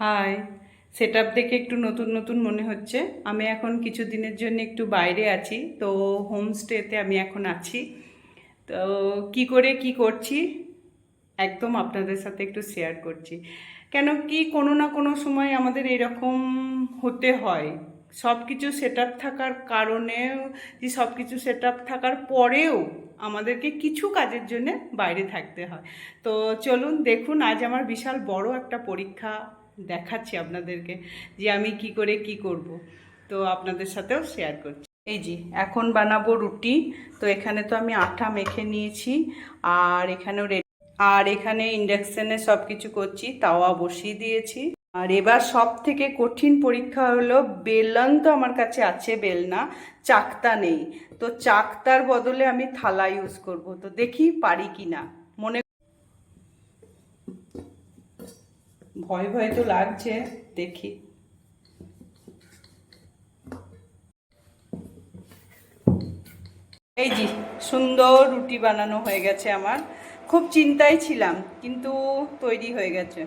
High. Setup দেখে একটু নতুন নতুন মনে হচ্ছে। আমি এখন কিছু দিনের জন্য একটু বাইরে আছি, তো হোমস্টেতে আমি এখন আছি। তো কি করে কি করছি একদম আপনাদের সাথে একটু শেয়ার করছি। কেন কি কোনো না কোনো সময় আমাদের এরকম হতে হয়। সব কিছু সেটআপ থাকার কারণেও, যে সব কিছু সেটআপ থাকার পরেও আমাদেরকে কিছু কাজের জন্য বাইরে থাকতে হয়। তো চলুন দেখুন, আজ আমার বিশাল বড় একটা পরীক্ষা দেখাচ্ছি আপনাদেরকে, যে আমি কি করে কি করব। তো আপনাদের সাথেও শেয়ার করছি। এই যে এখন বানাবো রুটি। তো এখানে তো আমি আটা মেখে নিয়েছি, আর এখানেও আর এখানে ইন্ডাকশানে সব কিছু করছি, তাওয়া বসিয়ে দিয়েছি। আর এবার সব থেকে কঠিন পরীক্ষা হলো বেলন। তো আমার কাছে আছে বেলনা, চাকতা নেই। তো চাকতার বদলে আমি থালা ইউজ করব। তো দেখি পারি কি না। মনে ভয় ভয় তো লাগছে, দেখি। এই যে সুন্দর রুটি বানানো হয়ে গেছে আমার। খুব চিন্তায় ছিলাম, কিন্তু তৈরি হয়ে গেছে।